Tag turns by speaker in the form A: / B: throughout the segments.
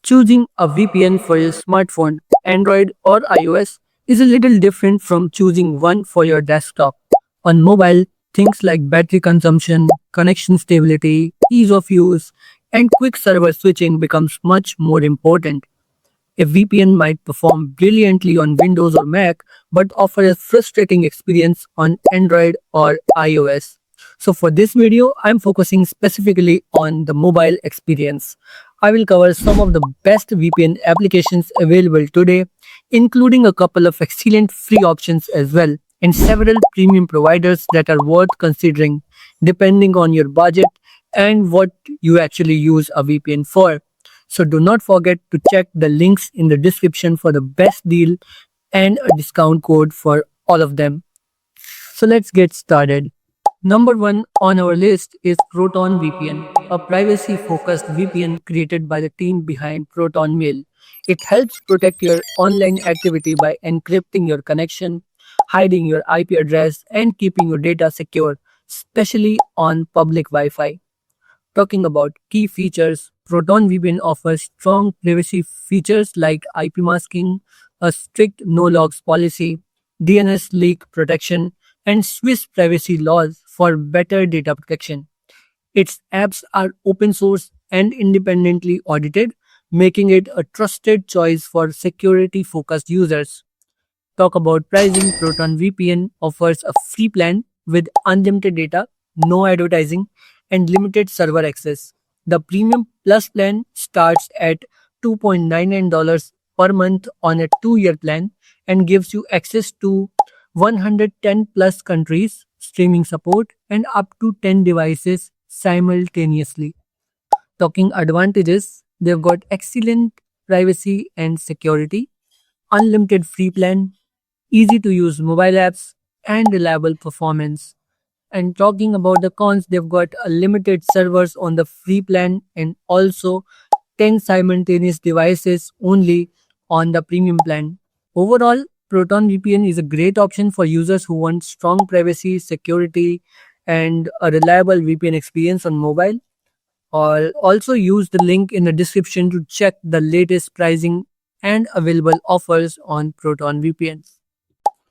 A: Choosing a VPN for your smartphone, Android or iOS, is a little different from choosing one for your desktop. On mobile, things like battery consumption, connection stability, ease of use, and quick server switching becomes much more important. A VPN might perform brilliantly on Windows or Mac, but offer a frustrating experience on Android or iOS. So for this video, I'm focusing specifically on the mobile experience. I will cover some of the best VPN applications available today, including a couple of excellent free options as well, and several premium providers that are worth considering depending on your budget and what you actually use a VPN for. So do not forget to check the links in the description for the best deal and a discount code for all of them. So let's get started. Number one on our list is Proton VPN, a privacy focused VPN created by the team behind Proton Mail. It helps protect your online activity by encrypting your connection, hiding your IP address, and keeping your data secure, especially on public Wi Fi. Talking about key features, Proton VPN offers strong privacy features like IP masking, a strict no logs policy, DNS leak protection, and Swiss privacy laws for better data protection. Its apps are open source and independently audited, making it a trusted choice for security focused users. Talk about pricing, Proton VPN offers a free plan with unlimited data, no advertising, and limited server access. The Premium Plus plan starts at $2.99 per month on a 2-year plan and gives you access to 110 plus countries, streaming support, and up to 10 devices simultaneously. Talking advantages, they've got excellent privacy and security, unlimited free plan, easy to use mobile apps, and reliable performance. And talking about the cons, they've got a limited servers on the free plan and also 10 simultaneous devices only on the premium plan. Overall, Proton VPN is a great option for users who want strong privacy, security, and a reliable VPN experience on mobile. Or also use the link in the description to check the latest pricing and available offers on Proton VPN.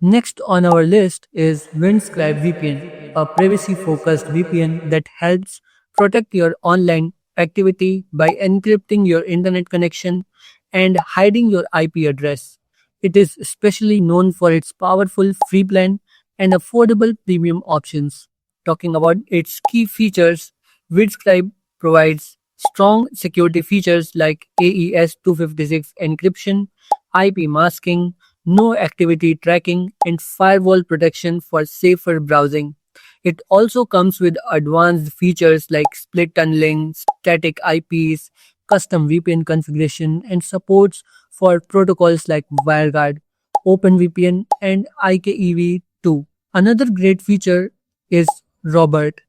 A: Next on our list is Windscribe VPN, a privacy focused VPN that helps protect your online activity by encrypting your internet connection and hiding your IP address. It is especially known for its powerful free plan and affordable premium options. Talking about its key features, Windscribe provides strong security features like AES 256 encryption, IP masking, no activity tracking, and firewall protection for safer browsing. It also comes with advanced features like split tunneling, static IPs, custom VPN configuration, and supports for protocols like WireGuard, OpenVPN, and IKEV2. Another great feature is Robert.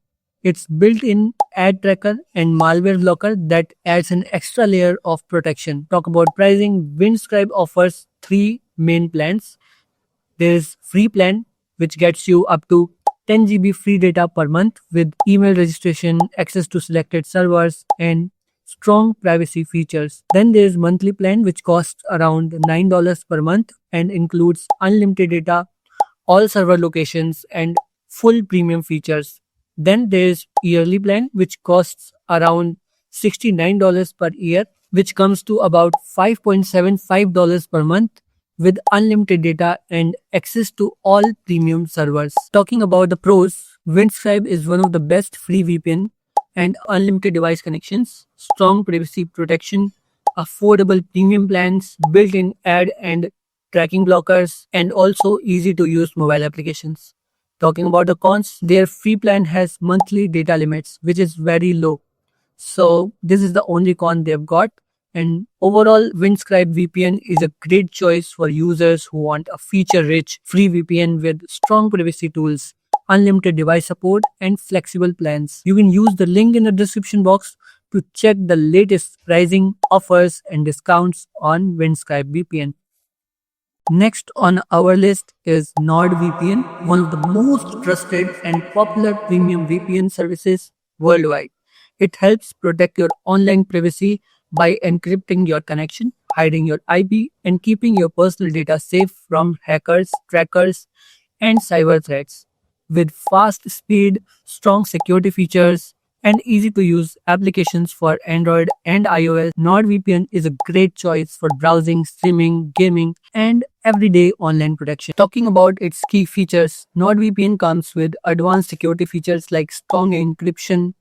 A: It's built-in ad tracker and malware blocker that adds an extra layer of protection. Talk about pricing. Windscribe offers three main plans. There is free plan, which gets you up to 10 GB free data per month with email registration, access to selected servers, and strong privacy features. Then there is monthly plan, which costs around $9 per month and includes unlimited data, all server locations, and full premium features. Then there is yearly plan, which costs around $69 per year, which comes to about $5.75 per month with unlimited data and access to all premium servers. Talking about the pros, Windscribe is one of the best free VPN and unlimited device connections, strong privacy protection, affordable premium plans, built-in ad and tracking blockers, and also easy to use mobile applications. Talking about the cons, their free plan has monthly data limits, which is very low. So this is the only con they've got. And overall, Windscribe VPN is a great choice for users who want a feature-rich free VPN with strong privacy tools, unlimited device support, and flexible plans. You can use the link in the description box to check the latest pricing, offers, and discounts on Windscribe VPN. Next on our list is NordVPN, one of the most trusted and popular premium VPN services worldwide. It helps protect your online privacy by encrypting your connection, hiding your IP, and keeping your personal data safe from hackers, trackers, and cyber threats. With fast speed, strong security features, and easy to use applications for Android and iOS, NordVPN is a great choice for browsing, streaming, gaming, and everyday online protection. Talking about its key features, NordVPN comes with advanced security features like strong encryption,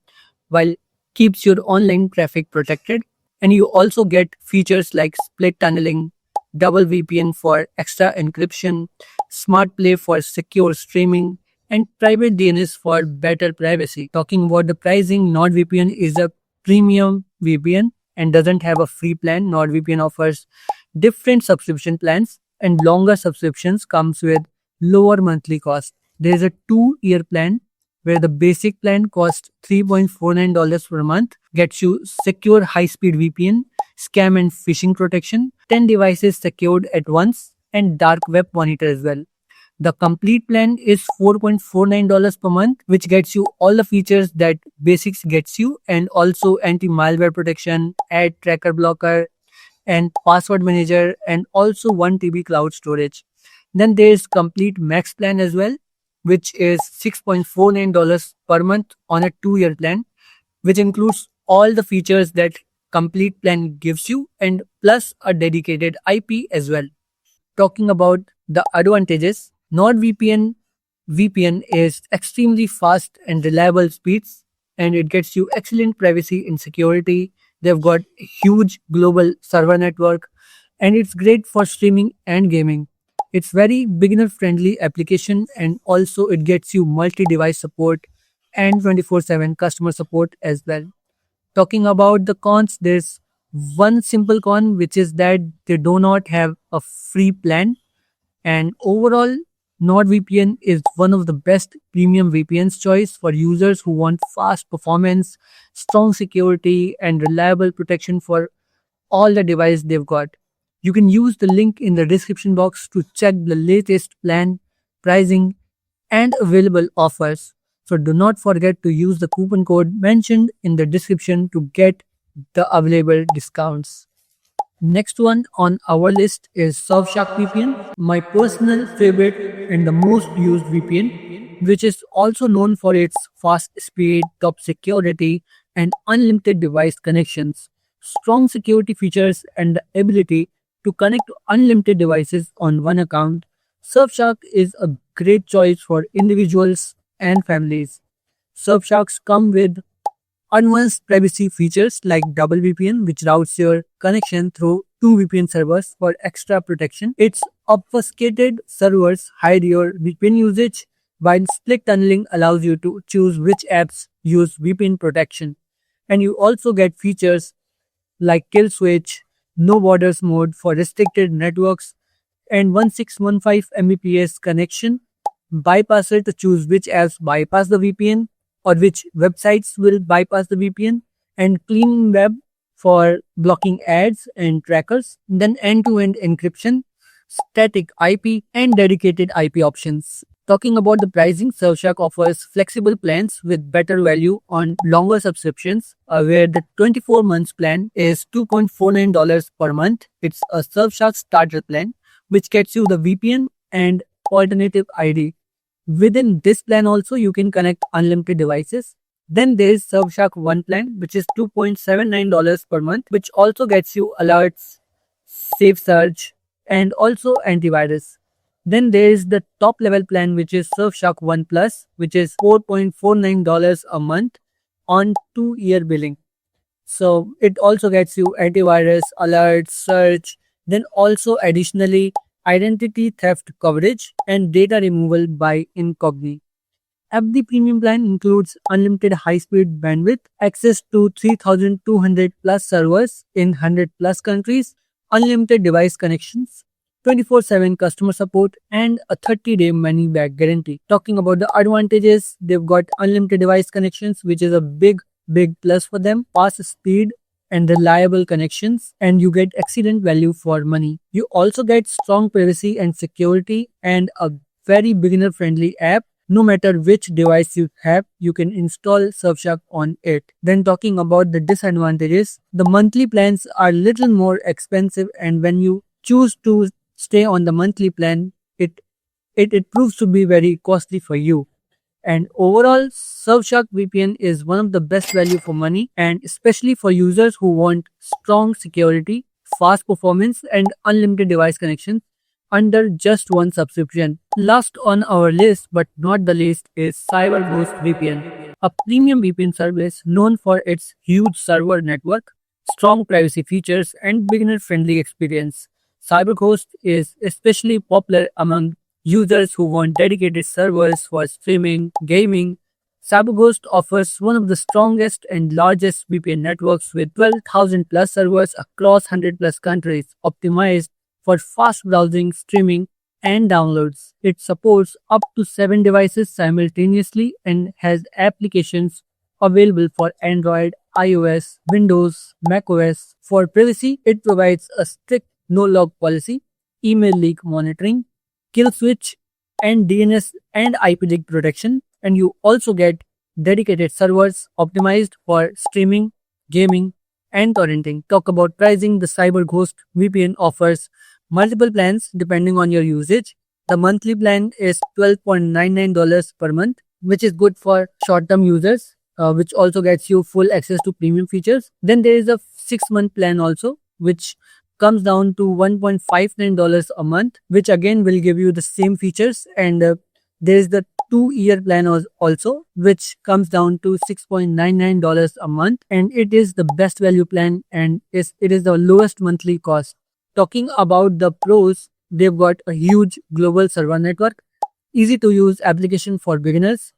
A: while keeps your online traffic protected. And you also get features like split tunneling, double VPN for extra encryption, smart play for secure streaming, and private DNS for better privacy. Talking about the pricing, NordVPN is a premium VPN and doesn't have a free plan. NordVPN offers different subscription plans, and longer subscriptions comes with lower monthly cost. There is a 2-year plan where the basic plan costs $3.49 per month, gets you secure high-speed VPN, scam and phishing protection, 10 devices secured at once, and dark web monitor as well. The complete plan is $4.49 per month, which gets you all the features that basics gets you, and also anti-malware protection, ad tracker blocker, and password manager, and also 1 TB cloud storage. Then there is complete max plan as well, which is $6.49 per month on a 2-year plan, which includes all the features that complete plan gives you, and plus a dedicated IP as well. Talking about the advantages, NordVPN VPN is extremely fast and reliable speeds, and it gets you excellent privacy and security. They've got a huge global server network, and it's great for streaming and gaming. It's very beginner friendly application, and also it gets you multi-device support and 24/7 customer support as well. Talking about the cons, there's one simple con, which is that they do not have a free plan. And overall, NordVPN is one of the best premium VPNs choice for users who want fast performance, strong security, and reliable protection for all the device they've got. You can use the link in the description box to check the latest plan, pricing, and available offers. So do not forget to use the coupon code mentioned in the description to get the available discounts. Next one on our list is Surfshark VPN, my personal favorite and the most used VPN, which is also known for its fast speed, top security, and unlimited device connections, strong security features, and the ability to connect to unlimited devices on one account. Surfshark is a great choice for individuals and families. Surfsharks come with advanced privacy features like double VPN, which routes your connection through 2 VPN servers for extra protection. Its obfuscated servers hide your VPN usage, while split tunneling allows you to choose which apps use VPN protection. And you also get features like kill switch, no borders mode for restricted networks, and 1615 Mbps connection bypasser to choose which apps bypass the VPN or which websites will bypass the VPN, and clean web for blocking ads and trackers, then end-to-end encryption, static IP, and dedicated IP options. Talking about the pricing, Surfshark offers flexible plans with better value on longer subscriptions, where the 24 months plan is $2.49 per month. It's a Surfshark starter plan, which gets you the VPN and alternative ID. Within this plan also, you can connect unlimited devices. Then there is Surfshark One plan, which is $2.79 per month, which also gets you alerts, safe search, and also antivirus. Then there is the top level plan, which is Surfshark One Plus, which is $4.49 a month on 2-year billing. So it also gets you antivirus, alerts, search, then also additionally identity theft coverage and data removal by incognito. FD Premium plan includes unlimited high-speed bandwidth, access to 3,200 plus servers in 100 plus countries, unlimited device connections, 24/7 customer support, and a 30-day money-back guarantee. Talking about the advantages, they've got unlimited device connections, which is a big plus for them, fast speed and reliable connections, and you get excellent value for money. You also get strong privacy and security and a very beginner-friendly app No matter which device you have, you can install Surfshark on it. Then talking about the disadvantages, the monthly plans are little more expensive, and when you choose to stay on the monthly plan, it proves to be very costly for you. And overall, Surfshark VPN is one of the best value for money, and especially for users who want strong security, fast performance, and unlimited device connection under just one subscription. Last on our list, but not the least, is CyberGhost VPN, a premium VPN service known for its huge server network, strong privacy features, and beginner-friendly experience. CyberGhost is especially popular among users who want dedicated servers for streaming, gaming. CyberGhost offers one of the strongest and largest VPN networks with 12,000 plus servers across 100 plus countries, optimized for fast browsing, streaming, and downloads. It supports up to 7 devices simultaneously and has applications available for Android, iOS, Windows, macOS. For privacy, it provides a strict no-log policy, email leak monitoring, kill switch, and DNS and IP leak protection. And you also get dedicated servers optimized for streaming, gaming, and torrenting. Talk about pricing. The CyberGhost VPN offers multiple plans depending on your usage. The monthly plan is $12.99 per month, which is good for short-term users, which also gets you full access to premium features. Then there is a 6-month plan also, which comes down to $1.59 a month, which again will give you the same features. And there is the 2-year plan also, which comes down to $6.99 a month, and it is the best value plan, and it is the lowest monthly cost. Talking about the pros, they've got a huge global server network, easy to use application for beginners,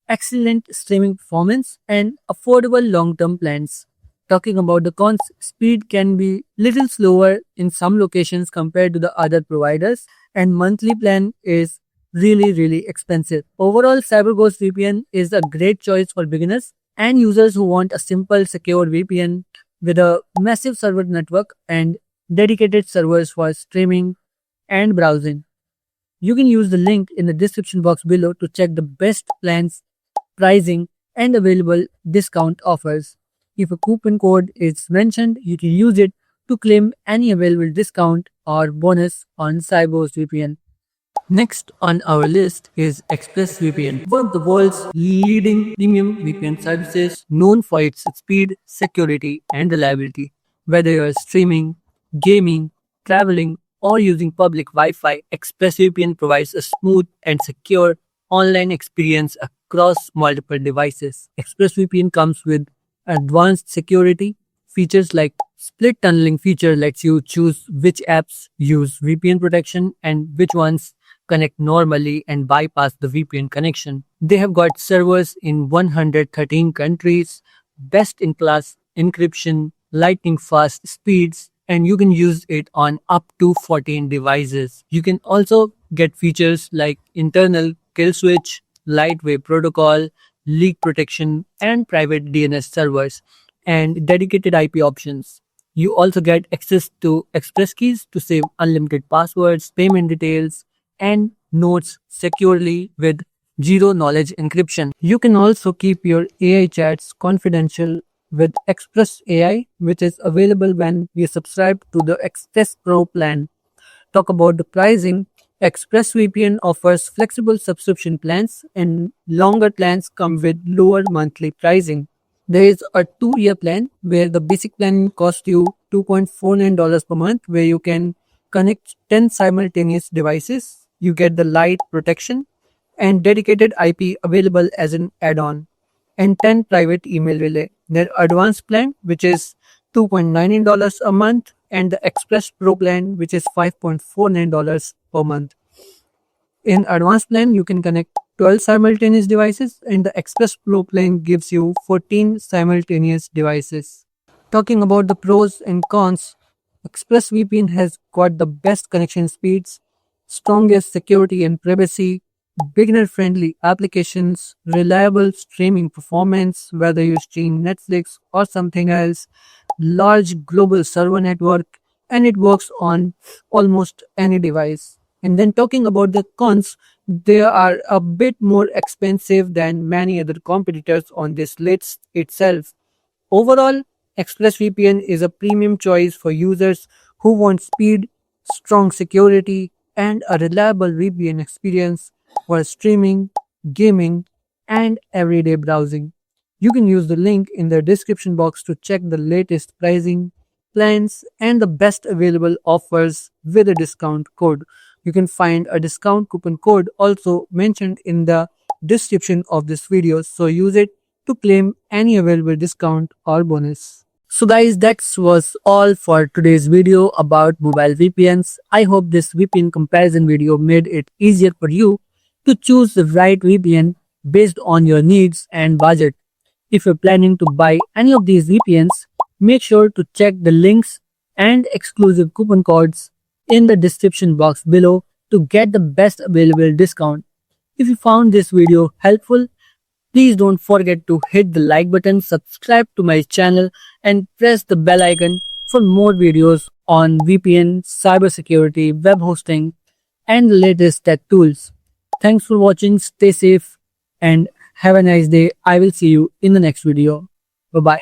A: excellent streaming performance, and affordable long-term plans. Talking about the cons, speed can be little slower in some locations compared to the other providers, and monthly plan is really expensive. Overall, CyberGhost VPN is a great choice for beginners and users who want a simple, secure VPN with a massive server network and dedicated servers for streaming and browsing. You can use the link in the description box below to check the best plans, pricing, and available discount offers. If a coupon code is mentioned, you can use it to claim any available discount or bonus on CyberGhost VPN. Next on our list is ExpressVPN, one of the world's leading premium VPN services known for its speed, security, and reliability. Whether you're streaming, gaming, traveling, or using public Wi-Fi, ExpressVPN provides a smooth and secure online experience across multiple devices. ExpressVPN comes with advanced security features like split tunneling feature lets you choose which apps use VPN protection and which ones connect normally and bypass the VPN connection. They have got servers in 113 countries, best in class encryption, lightning fast speeds, and you can use it on up to 14 devices. You can also get features like internal kill switch, lightweight protocol, leak protection, and private DNS servers, and dedicated IP options. You also get access to express keys to save unlimited passwords, payment details, and notes securely with zero knowledge encryption. You can also keep your AI chats confidential with Express AI, which is available when you subscribe to the Express Pro plan. Talk about the pricing. ExpressVPN offers flexible subscription plans, and longer plans come with lower monthly pricing. There is a 2-year plan where the basic plan costs you $2.49 per month, where you can connect 10 simultaneous devices. You get the light protection and dedicated IP available as an add-on, and 10 private email relay. Their advanced plan, which is $2.99 a month, and the Express Pro plan, which is $5.49 per month. In advanced plan, you can connect 12 simultaneous devices, and the Express Pro plan gives you 14 simultaneous devices. Talking about the pros and cons, ExpressVPN has got the best connection speeds, strongest security and privacy, beginner-friendly applications, reliable streaming performance, whether you stream Netflix or something else, large global server network, and it works on almost any device. And then talking about the cons, They are a bit more expensive than many other competitors on this list itself. Overall, ExpressVPN is a premium choice for users who want speed, strong security, and a reliable VPN experience for streaming, gaming, and everyday browsing. You can use the link in the description box to check the latest pricing, plans, and the best available offers with a discount code. You can find a discount coupon code also mentioned in the description of this video, so use it to claim any available discount or bonus. So guys, that was all for today's video about mobile VPNs. I hope this VPN comparison video made it easier for you to choose the right VPN based on your needs and budget. If you're planning to buy any of these VPNs, make sure to check the links and exclusive coupon codes in the description box below to get the best available discount. If you found this video helpful, please don't forget to hit the like button, subscribe to my channel, and press the bell icon for more videos on VPN, cybersecurity, web hosting, and the latest tech tools. Thanks for watching, stay safe, and have a nice day. I will see you in the next video. Bye bye.